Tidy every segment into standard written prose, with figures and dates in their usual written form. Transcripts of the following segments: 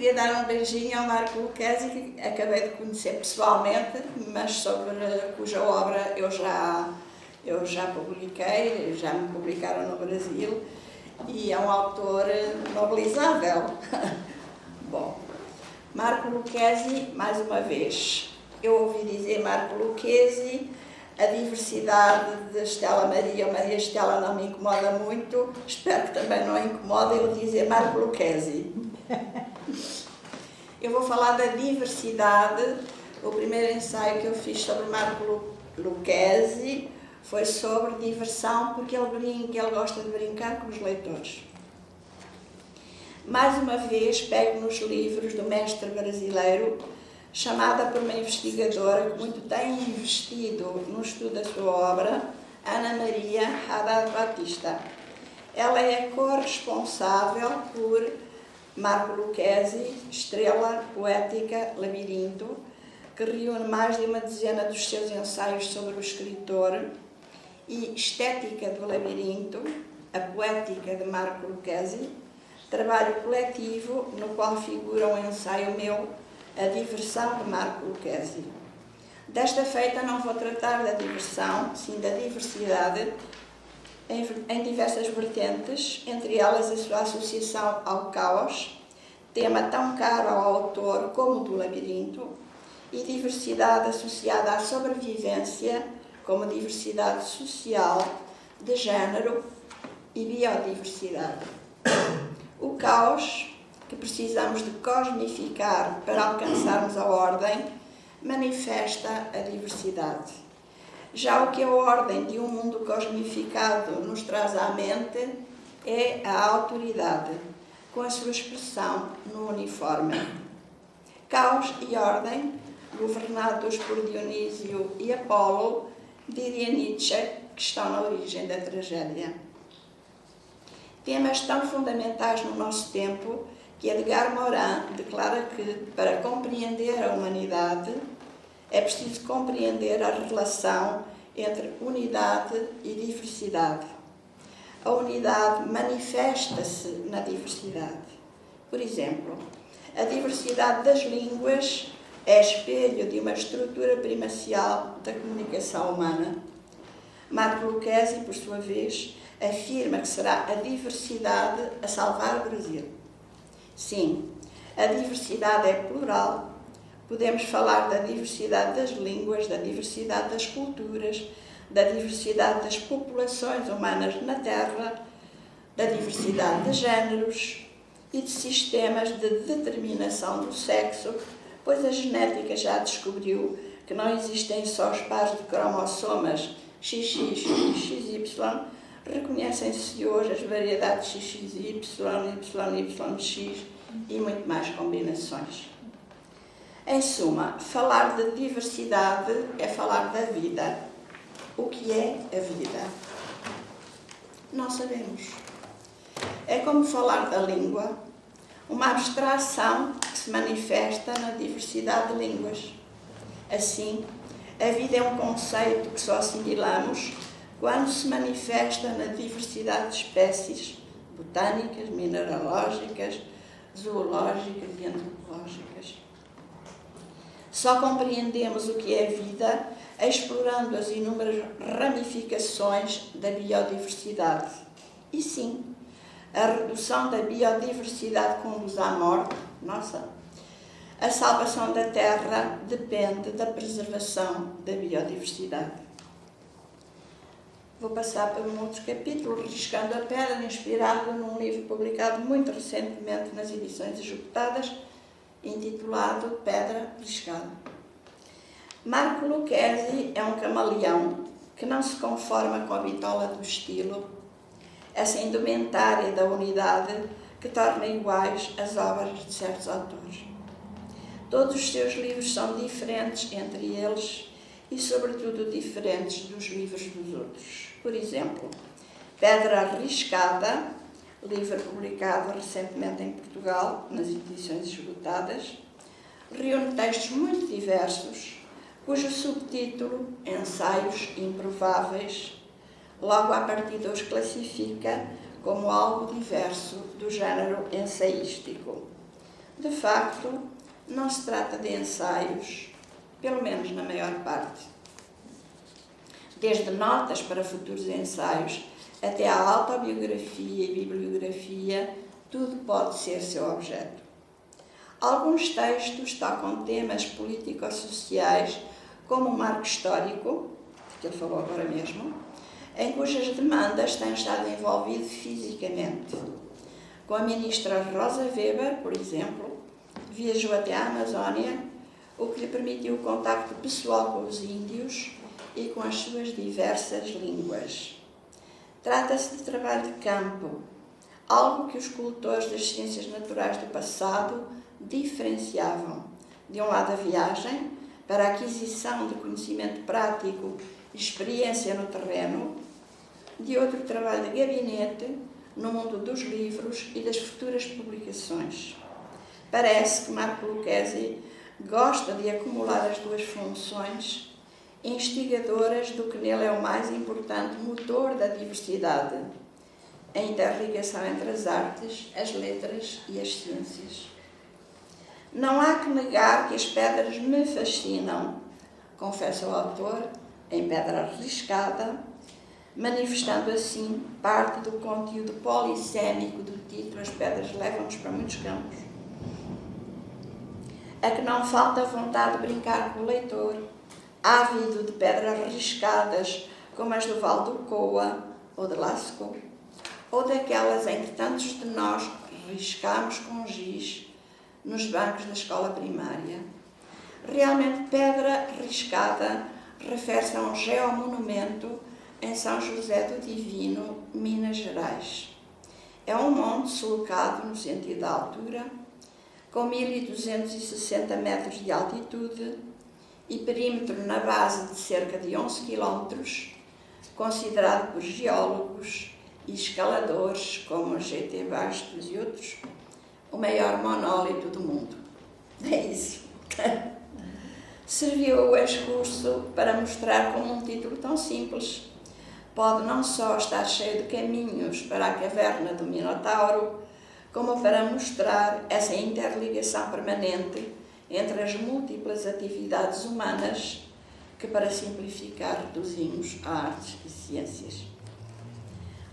queria dar um beijinho ao Marco Lucchesi, que acabei de conhecer pessoalmente, mas sobre cuja obra eu já publiquei, já me publicaram no Brasil, e é um autor nobilizável. Bom, Marco Lucchesi, mais uma vez, eu ouvi dizer Marco Lucchesi, a diversidade de Estela Maria ou Maria Estela não me incomoda muito, espero que também não incomode eu dizer Marco Lucchesi. Eu vou falar da diversidade. O primeiro ensaio que eu fiz sobre Marco Lucchesi foi sobre diversão, porque ele gosta de brincar com os leitores. Mais uma vez, pego nos livros do mestre brasileiro, chamada por uma investigadora que muito tem investido no estudo da sua obra, Ana Maria Haddad Batista. Ela é corresponsável por Marco Lucchesi, Estrela Poética Labirinto, que reúne mais de uma dezena dos seus ensaios sobre o escritor, e Estética do Labirinto, a Poética de Marco Lucchesi, trabalho coletivo no qual figura um ensaio meu, A Diversão de Marco Lucchesi. Desta feita não vou tratar da diversão, sim da diversidade, em diversas vertentes, entre elas a sua associação ao caos, tema tão caro ao autor como o do labirinto, e diversidade associada à sobrevivência, como diversidade social, de género e biodiversidade. O caos, que precisamos de cosmificar para alcançarmos a ordem, manifesta a diversidade. Já o que a ordem de um mundo cosmificado nos traz à mente é a autoridade, com a sua expressão no uniforme. Caos e ordem, governados por Dionísio e Apolo, diria Nietzsche, que estão na origem da tragédia. Temas tão fundamentais no nosso tempo que Edgar Morin declara que, para compreender a humanidade, é preciso compreender a relação entre unidade e diversidade. A unidade manifesta-se na diversidade. Por exemplo, a diversidade das línguas é espelho de uma estrutura primacial da comunicação humana. Marco Lucchesi, por sua vez, afirma que será a diversidade a salvar o Brasil. Sim, a diversidade é plural. Podemos falar da diversidade das línguas, da diversidade das culturas, da diversidade das populações humanas na Terra, da diversidade de géneros e de sistemas de determinação do sexo, pois a genética já descobriu que não existem só os pares de cromossomas XX e XY, reconhecem-se hoje as variedades XXY, YYX e muito mais combinações. Em suma, falar de diversidade é falar da vida. O que é a vida? Não sabemos. É como falar da língua, uma abstração que se manifesta na diversidade de línguas. Assim, a vida é um conceito que só assimilamos quando se manifesta na diversidade de espécies botânicas, mineralógicas, zoológicas e antropológicas. Só compreendemos o que é vida explorando as inúmeras ramificações da biodiversidade. E sim, a redução da biodiversidade conduz à morte. A salvação da Terra depende da preservação da biodiversidade. Vou passar para um outro capítulo, Riscando a Pedra, inspirado num livro publicado muito recentemente nas edições esgotadas, intitulado Pedra Riscada. Marco Lucchesi é um camaleão que não se conforma com a bitola do estilo, essa indumentária da unidade que torna iguais as obras de certos autores. Todos os seus livros são diferentes entre eles e, sobretudo, diferentes dos livros dos outros. Por exemplo, Pedra Arriscada, livro publicado recentemente em Portugal, nas edições esgotadas, reúne textos muito diversos, cujo subtítulo, Ensaios Improváveis, logo à partida os classifica como algo diverso do género ensaístico. De facto, não se trata de ensaios, pelo menos na maior parte. Desde notas para futuros ensaios até à autobiografia e bibliografia, tudo pode ser seu objeto. Alguns textos tocam temas político-sociais, como o marco histórico, que ele falou agora mesmo, em cujas demandas tem estado envolvido fisicamente. Com a ministra Rosa Weber, por exemplo, viajou até a Amazónia, o que lhe permitiu o contacto pessoal com os índios e com as suas diversas línguas. Trata-se de trabalho de campo, algo que os cultores das ciências naturais do passado diferenciavam. De um lado, a viagem para a aquisição de conhecimento prático e experiência no terreno, de outro, o trabalho de gabinete no mundo dos livros e das futuras publicações. Parece que Marco Lucchesi gosta de acumular as duas funções instigadoras do que nele é o mais importante motor da diversidade, a interligação entre as artes, as letras e as ciências. Não há que negar que as pedras me fascinam, confessa o autor, em Pedra Arriscada, manifestando assim parte do conteúdo polissémico do título As Pedras Levam-nos para Muitos Campos. A que não falta vontade de brincar com o leitor, ávido de pedras riscadas como as do Val do Coa ou de Lascaux, ou daquelas em que tantos de nós riscámos com giz nos bancos da escola primária. Realmente, Pedra Riscada refere-se a um geomonumento em São José do Divino, Minas Gerais. É um monte sulcado no sentido da altura, com 1.260 metros de altitude e perímetro na base de cerca de 11 km, considerado por geólogos e escaladores como G.T. Bastos e outros, o maior monólito do mundo. É isso. Serviu o excurso para mostrar como um título tão simples pode não só estar cheio de caminhos para a caverna do Minotauro, como para mostrar essa interligação permanente entre as múltiplas atividades humanas que, para simplificar, reduzimos a artes e ciências.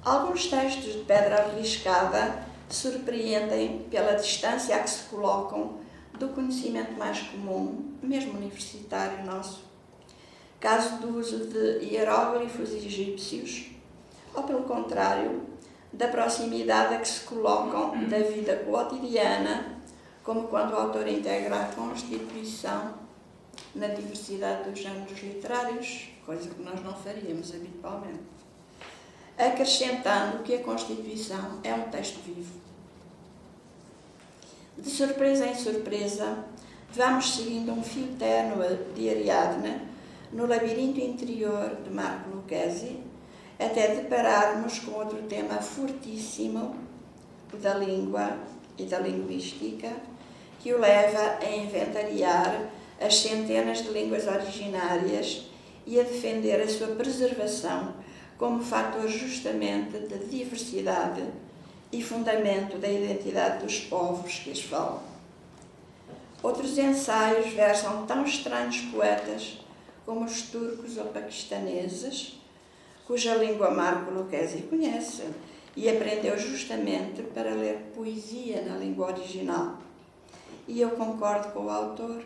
Alguns textos de Pedra Arriscada surpreendem pela distância a que se colocam do conhecimento mais comum, mesmo universitário nosso, caso do uso de hieróglifos egípcios, ou pelo contrário, da proximidade a que se colocam da vida cotidiana, como quando o autor integra a Constituição na diversidade dos géneros literários, coisa que nós não faríamos habitualmente, acrescentando que a Constituição é um texto vivo. De surpresa em surpresa, vamos seguindo um fio ténue de Ariadne no labirinto interior de Marco Lucchesi, até depararmos com outro tema fortíssimo, o da língua e da linguística, que o leva a inventariar as centenas de línguas originárias e a defender a sua preservação como fator justamente de diversidade e fundamento da identidade dos povos que as falam. Outros ensaios versam tão estranhos poetas como os turcos ou paquistaneses, cuja língua Marco Lucchesi conhece e aprendeu justamente para ler poesia na língua original. E eu concordo com o autor.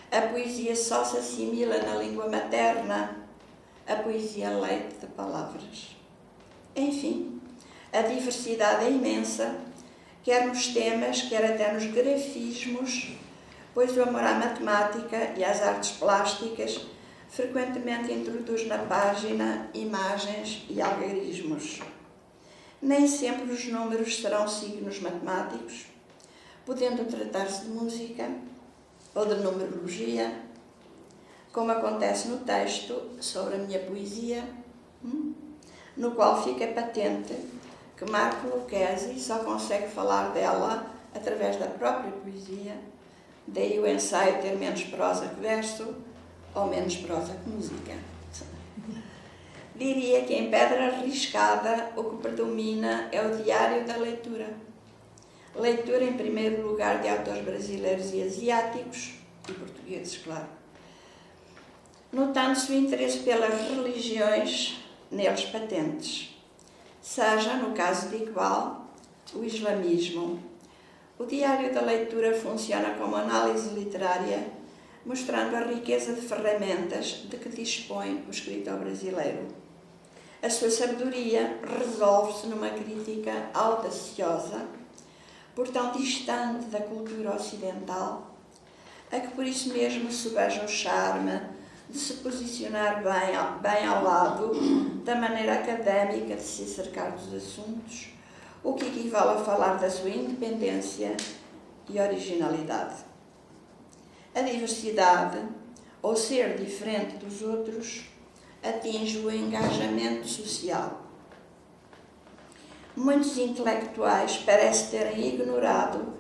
A poesia só se assimila na língua materna, a poesia leite de palavras. Enfim, a diversidade é imensa, quer nos temas, quer até nos grafismos, pois o amor à matemática e às artes plásticas frequentemente introduz na página imagens e algarismos. Nem sempre os números serão signos matemáticos, podendo tratar-se de música ou de numerologia, como acontece no texto sobre a minha poesia, no qual fica patente que Marco Lucchesi só consegue falar dela através da própria poesia, daí o ensaio ter menos prosa que verso, ou menos prosa que música. Diria que em Pedra Arriscada o que predomina é o diário da leitura. Leitura, em primeiro lugar, de autores brasileiros e asiáticos, e portugueses, claro. Notando-se o interesse pelas religiões neles patentes, seja, no caso de Iqbal, o islamismo. O diário da leitura funciona como análise literária, mostrando a riqueza de ferramentas de que dispõe o escritor brasileiro. A sua sabedoria resolve-se numa crítica audaciosa, por tão distante da cultura ocidental, a que por isso mesmo se veja o charme de se posicionar bem ao lado da maneira académica de se cercar dos assuntos, o que equivale a falar da sua independência e originalidade. A diversidade, ou ser diferente dos outros, atinge o engajamento social. Muitos intelectuais parecem terem ignorado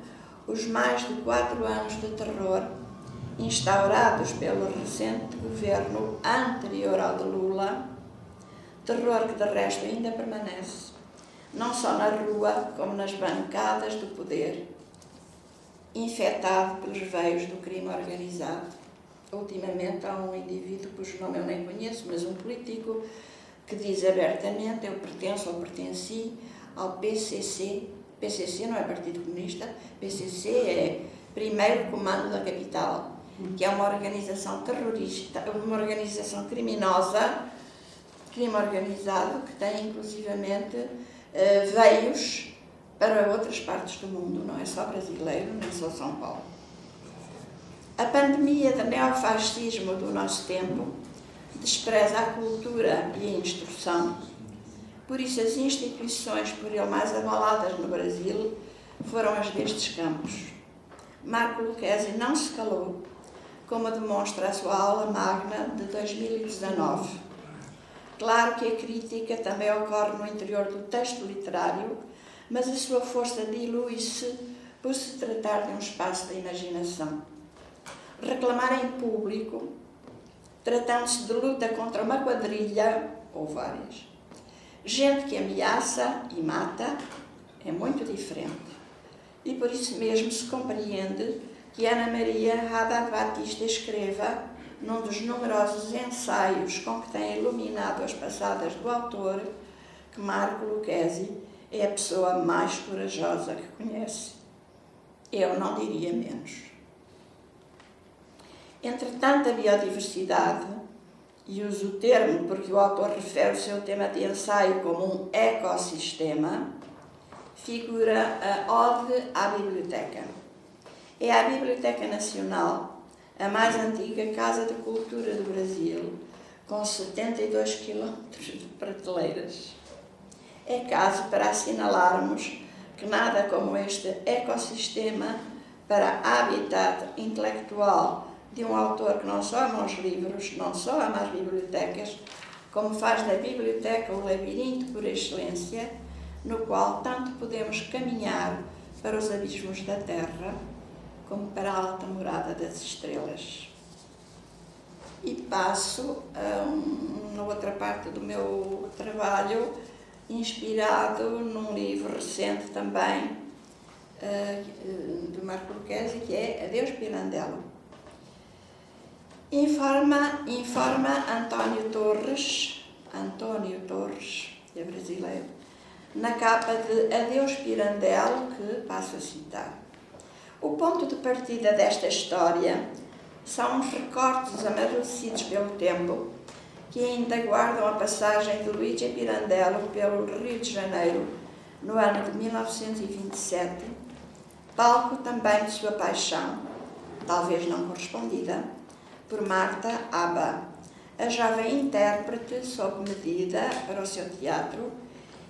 os mais de 4 anos de terror instaurados pelo recente governo anterior ao de Lula, terror que de resto ainda permanece, não só na rua como nas bancadas do poder, infectado pelos veios do crime organizado. Ultimamente há um indivíduo cujo nome eu nem conheço, mas um político que diz abertamente: eu pertenço ou pertenci ao PCC. PCC não é Partido Comunista, PCC é Primeiro Comando da Capital, que é uma organização terrorista, uma organização criminosa, crime organizado, que tem inclusivamente veios para outras partes do mundo, não é só brasileiro, nem só São Paulo. A pandemia do neofascismo do nosso tempo despreza a cultura e a instrução. Por isso, as instituições por ele mais abaladas no Brasil foram as destes campos. Marco Lucchesi não se calou, como demonstra a sua aula magna de 2019. Claro que a crítica também ocorre no interior do texto literário, mas a sua força dilui-se por se tratar de um espaço da imaginação. Reclamar em público, tratando-se de luta contra uma quadrilha, ou várias, gente que ameaça e mata, é muito diferente. E por isso mesmo se compreende que Ana Maria Haddad Batista escreva, num dos numerosos ensaios com que tem iluminado as passadas do autor, que Marco Lucchesi é a pessoa mais corajosa que conhece. Eu não diria menos. Entretanto, a biodiversidade, e uso o termo porque o autor refere o seu tema de ensaio como um ecossistema, figura a Ode à Biblioteca. É a Biblioteca Nacional, a mais antiga Casa de Cultura do Brasil, com 72 quilómetros de prateleiras. É caso para assinalarmos que nada como este ecossistema para habitat intelectual de um autor que não só ama os livros, não só ama as bibliotecas, como faz da biblioteca o labirinto por excelência, no qual tanto podemos caminhar para os abismos da terra, como para a alta morada das estrelas. E passo a outra parte do meu trabalho, inspirado num livro recente também, do Marco Lucchesi, que é Adeus Pirandello. Informa António Torres, é brasileiro, na capa de Adeus Pirandello, que passo a citar. O ponto de partida desta história são uns recortes amadurecidos pelo tempo que ainda guardam a passagem de Luigi Pirandello pelo Rio de Janeiro no ano de 1927, palco também de sua paixão, talvez não correspondida, por Marta Aba, a jovem intérprete sob medida para o seu teatro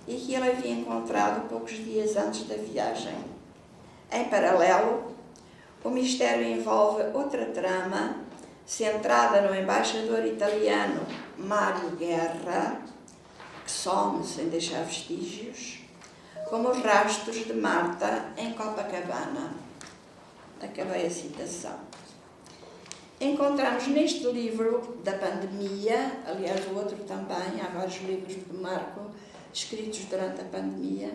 e que ele havia encontrado poucos dias antes da viagem. Em paralelo, o mistério envolve outra trama centrada no embaixador italiano Mário Guerra, que some sem deixar vestígios, como os rastros de Marta em Copacabana. Acabei a citação. Encontramos neste livro da pandemia, aliás o outro também, há vários livros de Marco escritos durante a pandemia,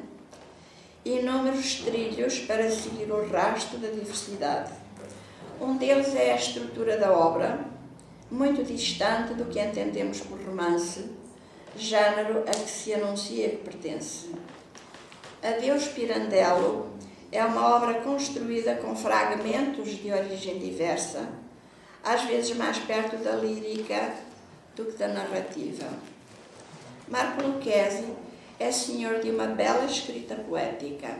inúmeros trilhos para seguir o rastro da diversidade. Um deles é a estrutura da obra, muito distante do que entendemos por romance, género a que se anuncia que pertence. Adeus Pirandello é uma obra construída com fragmentos de origem diversa, às vezes mais perto da lírica do que da narrativa. Marco Lucchesi é senhor de uma bela escrita poética.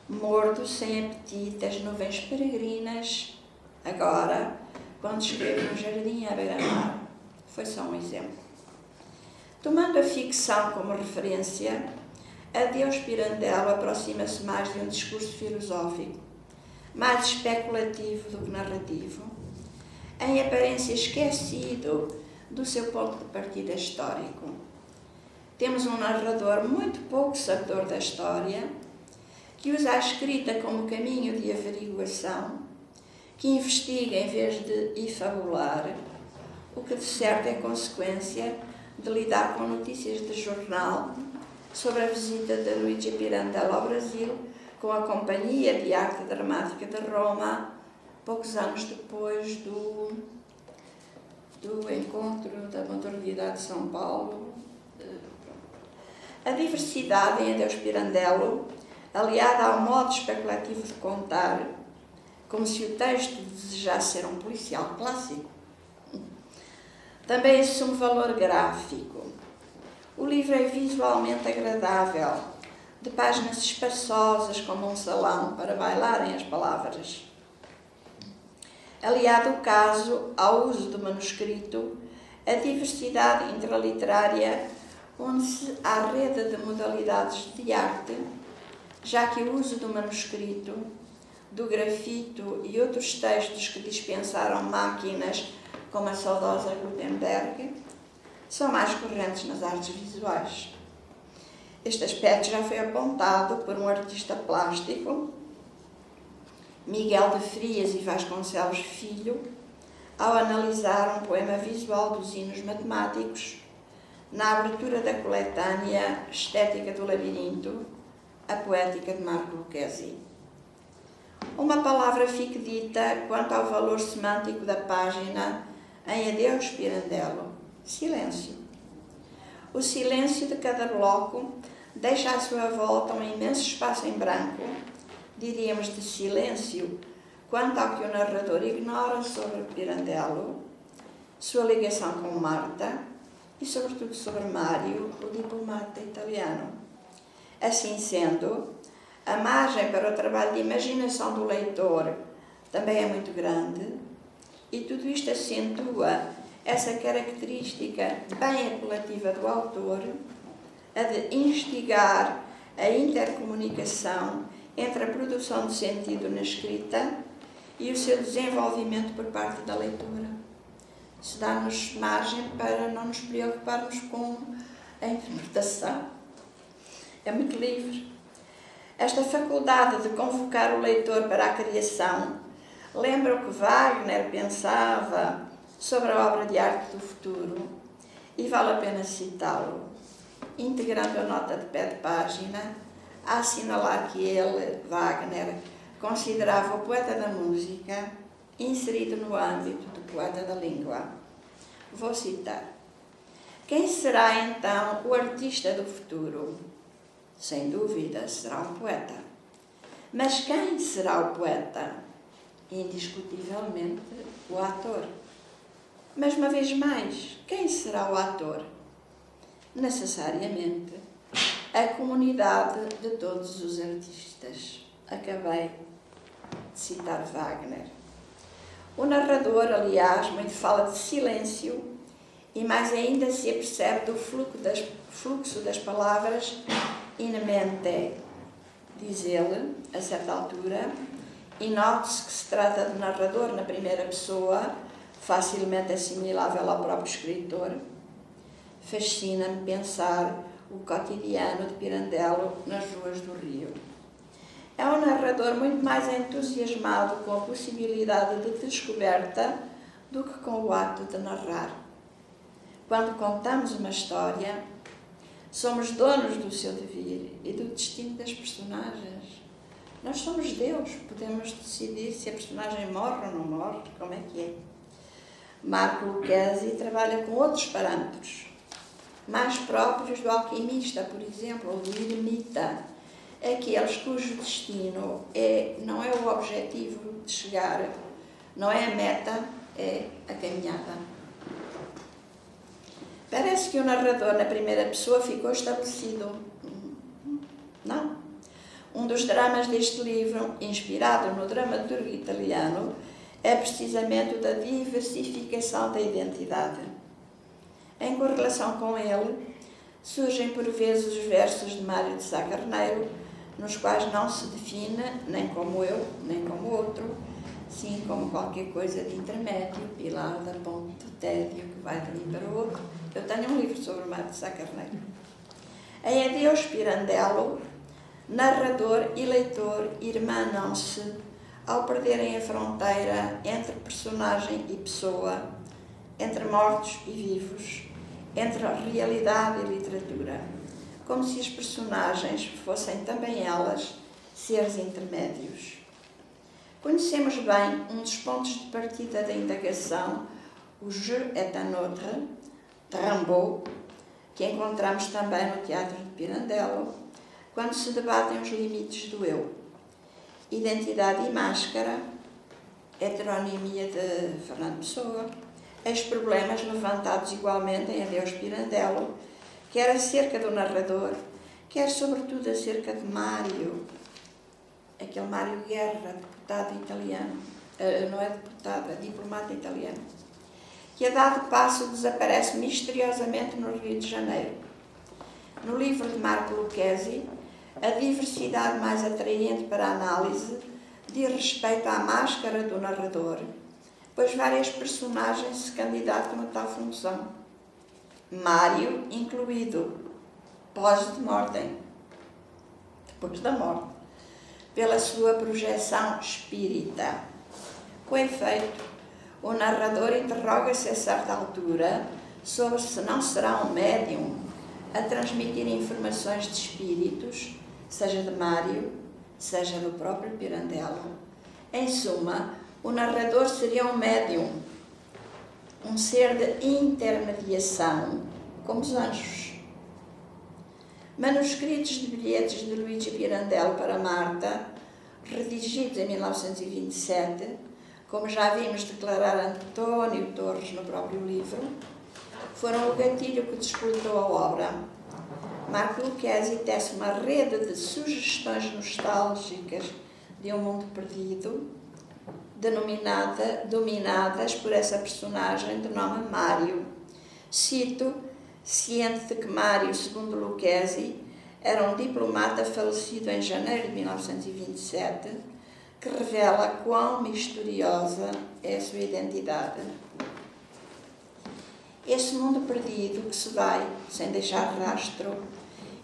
Mordo sem apetite as nuvens peregrinas, agora, quando escrevo no jardim à beira-mar. Foi só um exemplo. Tomando a ficção como referência, Adeus Pirandello aproxima-se mais de um discurso filosófico, mais especulativo do que narrativo, em aparência esquecido do seu ponto de partida histórico. Temos um narrador muito pouco sabedor da história, que usa a escrita como caminho de averiguação, que investiga em vez de efabular, o que de certo é consequência de lidar com notícias de jornal sobre a visita de Luigi Pirandello ao Brasil com a Companhia de Arte Dramática de Roma, poucos anos depois do encontro da modernidade de São Paulo. A diversidade em Adeus Pirandello, aliada ao modo especulativo de contar, como se o texto desejasse ser um policial clássico, também assume valor gráfico. O livro é visualmente agradável, de páginas espaçosas como um salão para bailarem as palavras. Aliado o caso ao uso do manuscrito, a diversidade intraliterária une-se à rede de modalidades de arte, já que o uso do manuscrito, do grafito e outros textos que dispensaram máquinas como a saudosa Gutenberg, são mais correntes nas artes visuais. Este aspecto já foi apontado por um artista plástico, Miguel de Frias e Vasconcelos Filho, ao analisar um poema visual dos hinos matemáticos na abertura da coletânea Estética do Labirinto, a poética de Marco Lucchesi. Uma palavra fique dita quanto ao valor semântico da página em Adeus Pirandello: silêncio. O silêncio de cada bloco deixa à sua volta um imenso espaço em branco, diríamos de silêncio, quanto ao que o narrador ignora sobre Pirandello, sua ligação com Marta e, sobretudo, sobre Mário, o diplomata italiano. Assim sendo, a margem para o trabalho de imaginação do leitor também é muito grande, e tudo isto acentua essa característica bem apelativa do autor, a de instigar a intercomunicação entre a produção de sentido na escrita e o seu desenvolvimento por parte da leitura. Isso dá-nos margem para não nos preocuparmos com a interpretação. É muito livre. Esta faculdade de convocar o leitor para a criação lembra o que Wagner pensava sobre a obra de arte do futuro, e vale a pena citá-lo, integrando a nota de pé de página, a assinalar que ele, Wagner, considerava o poeta da música inserido no âmbito do poeta da língua. Vou citar. Quem será então o artista do futuro? Sem dúvida, será um poeta. Mas quem será o poeta? Indiscutivelmente, o ator. Mas, uma vez mais, quem será o ator? Necessariamente, a comunidade de todos os artistas. Acabei de citar Wagner. O narrador, aliás, muito fala de silêncio e mais ainda se apercebe do fluxo das palavras in mente, diz ele, a certa altura, e note-se que se trata de narrador na primeira pessoa, facilmente assimilável ao próprio escritor. Fascina-me pensar o cotidiano de Pirandello nas ruas do Rio. É um narrador muito mais entusiasmado com a possibilidade de descoberta do que com o ato de narrar. Quando contamos uma história, Somos donos do seu devir e do destino das personagens. Nós somos Deus, podemos decidir se a personagem morre ou não morre, como é que é. Marco Lucchesi trabalha com outros parâmetros, mais próprios do alquimista, por exemplo, ou do eremita, aqueles cujo destino não é o objetivo de chegar, não é a meta, é a caminhada. Parece que o narrador na primeira pessoa ficou estabelecido. Não. Um dos dramas deste livro, inspirado no dramaturgo italiano, é precisamente o da diversificação da identidade. Em correlação com ele, surgem por vezes os versos de Mário de Sá Carneiro, nos quais não se define nem como eu, nem como outro, sim como qualquer coisa de intermédio, pilar da ponte do tédio que vai de um para o outro. Eu tenho um livro sobre Mário de Sá Carneiro. Em Adeus Pirandello, narrador e leitor irmanam-se ao perderem a fronteira entre personagem e pessoa, entre mortos e vivos, entre a realidade e literatura, como se as personagens fossem também elas seres intermédios. Conhecemos bem um dos pontos de partida da indagação, o Je est un autre, de Rimbaud, que encontramos também no Teatro de Pirandello, quando se debatem os limites do eu. Identidade e máscara, heteronimia de Fernando Pessoa, os problemas levantados igualmente em Adeus Pirandello, quer acerca do narrador, quer sobretudo acerca de Mário, aquele Mário Guerra, deputado italiano, não é deputado, é diplomata italiano, que a dado passo desaparece misteriosamente no Rio de Janeiro. No livro de Marco Lucchesi, a diversidade mais atraente para a análise diz respeito à máscara do narrador, pois várias personagens se candidatam a tal função. Mário incluído, pós-mortem, depois da morte, pela sua projeção espírita. Com efeito, o narrador interroga-se a certa altura sobre se não será um médium a transmitir informações de espíritos, seja de Mário, seja do próprio Pirandello. Em suma, o narrador seria um médium, um ser de intermediação, como os anjos. Manuscritos de bilhetes de Luigi Pirandello para Marta, redigidos em 1927, como já vimos declarar António Torres no próprio livro, foram o gatilho que despertou a obra. Marco Lucchesi tece uma rede de sugestões nostálgicas de um mundo perdido, dominadas por essa personagem de nome Mário. Cito, ciente de que Mário, segundo Lucchesi, era um diplomata falecido em janeiro de 1927, que revela quão misteriosa é a sua identidade. Esse mundo perdido que se vai sem deixar rastro,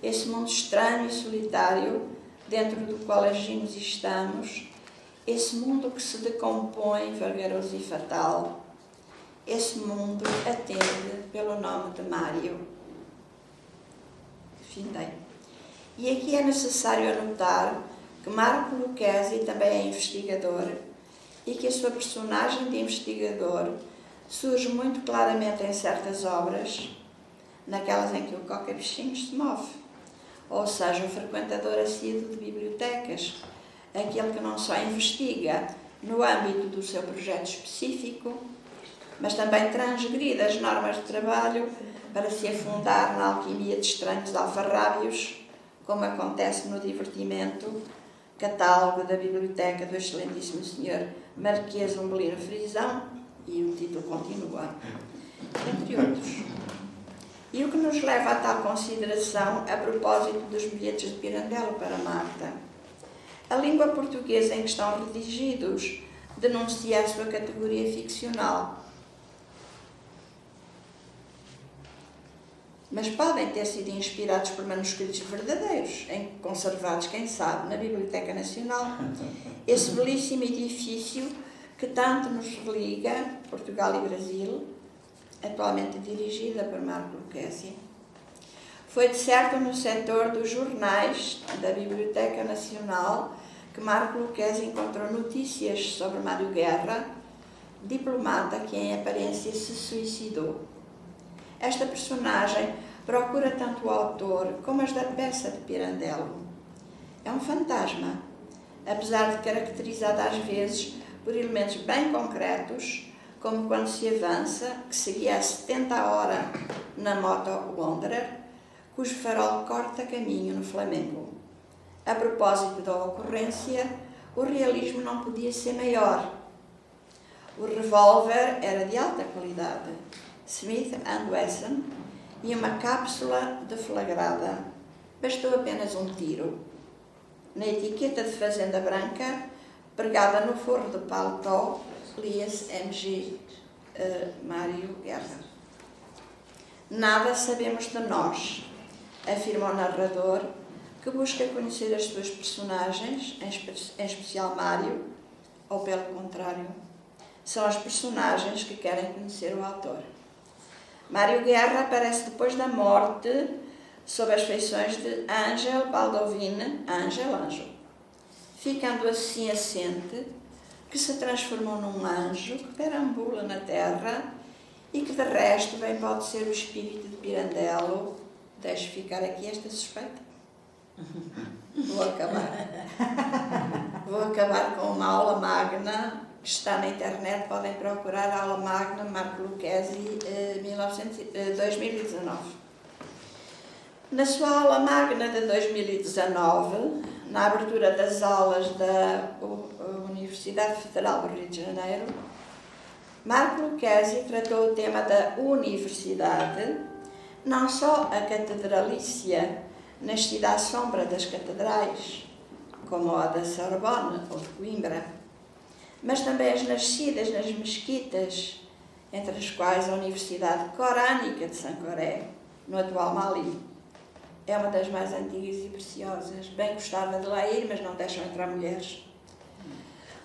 esse mundo estranho e solitário dentro do qual agimos e estamos, esse mundo que se decompõe vagaroso e fatal, esse mundo atende pelo nome de Mário. Findei. E aqui é necessário anotar que Marco Lucchesi também é investigador e que a sua personagem de investigador surge muito claramente em certas obras, naquelas em que o Coca-Bichinhos se move, ou seja, o frequentador assíduo de bibliotecas, aquele que não só investiga no âmbito do seu projeto específico, mas também transgride as normas de trabalho para se afundar na alquimia de estranhos alfarrábios, como acontece no divertimento Catálogo da Biblioteca do Excelentíssimo Sr. Marquês Umbelino Frisão, e o título continua, entre outros. E o que nos leva a tal consideração a propósito dos bilhetes de Pirandello para Marta? A língua portuguesa em que estão redigidos denuncia a sua categoria ficcional. Mas podem ter sido inspirados por manuscritos verdadeiros, conservados, quem sabe, na Biblioteca Nacional. Esse belíssimo edifício que tanto nos religa Portugal e Brasil, atualmente dirigida por Marco Lucchesi. Foi de certo no setor dos jornais da Biblioteca Nacional que Marco Lucchesi encontrou notícias sobre Mário Guerra, diplomata que em aparência se suicidou. Esta personagem procura tanto o autor como as da peça de Pirandello. É um fantasma, apesar de caracterizado às vezes por elementos bem concretos, como quando se avança, que seguia a 70 a hora na moto Wanderer, cujo farol corta caminho no Flamengo. A propósito da ocorrência, o realismo não podia ser maior. O revólver era de alta qualidade, Smith & Wesson, e uma cápsula deflagrada. Bastou apenas um tiro. Na etiqueta de Fazenda Branca, pregada no forro de paletó, lia-se MG Mário Guerra. Nada sabemos de nós, afirma o narrador, que busca conhecer as suas personagens, em especial Mário, ou pelo contrário, são as personagens que querem conhecer o autor. Mário Guerra aparece depois da morte sob as feições de Ángel Baldovin, Anjo, ficando assim assente que se transformou num anjo que perambula na terra e que de resto bem pode ser o espírito de Pirandello. Deixo ficar aqui esta suspeita. Vou acabar com uma aula magna que está na internet, podem procurar a aula magna Marco Lucchesi 2019. Na sua aula magna de 2019, na abertura das aulas da Universidade Federal do Rio de Janeiro, Marco Lucchesi tratou o tema da universidade, não só a catedralícia, nascida à sombra das catedrais, como a da Sorbonne ou de Coimbra, mas também as nascidas nas mesquitas, entre as quais a Universidade Corânica de Sancoré, no atual Mali. É uma das mais antigas e preciosas. Bem gostava de lá ir, mas não deixam entrar mulheres.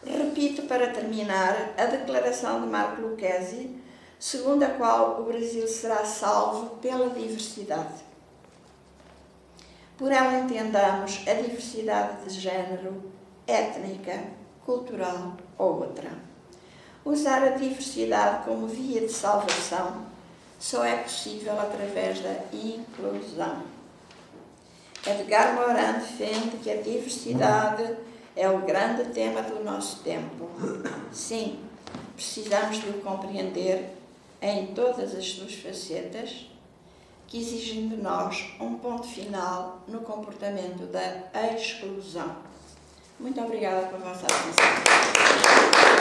Repito, para terminar, a declaração de Marco Lucchesi, segundo a qual o Brasil será salvo pela diversidade. Por ela entendamos a diversidade de género, étnica, cultural ou outra. Usar a diversidade como via de salvação só é possível através da inclusão. Edgar Morin defende que a diversidade é o grande tema do nosso tempo. Sim, precisamos de o compreender em todas as suas facetas, que exigem de nós um ponto final no comportamento da exclusão. Muito obrigada pela vossa atenção.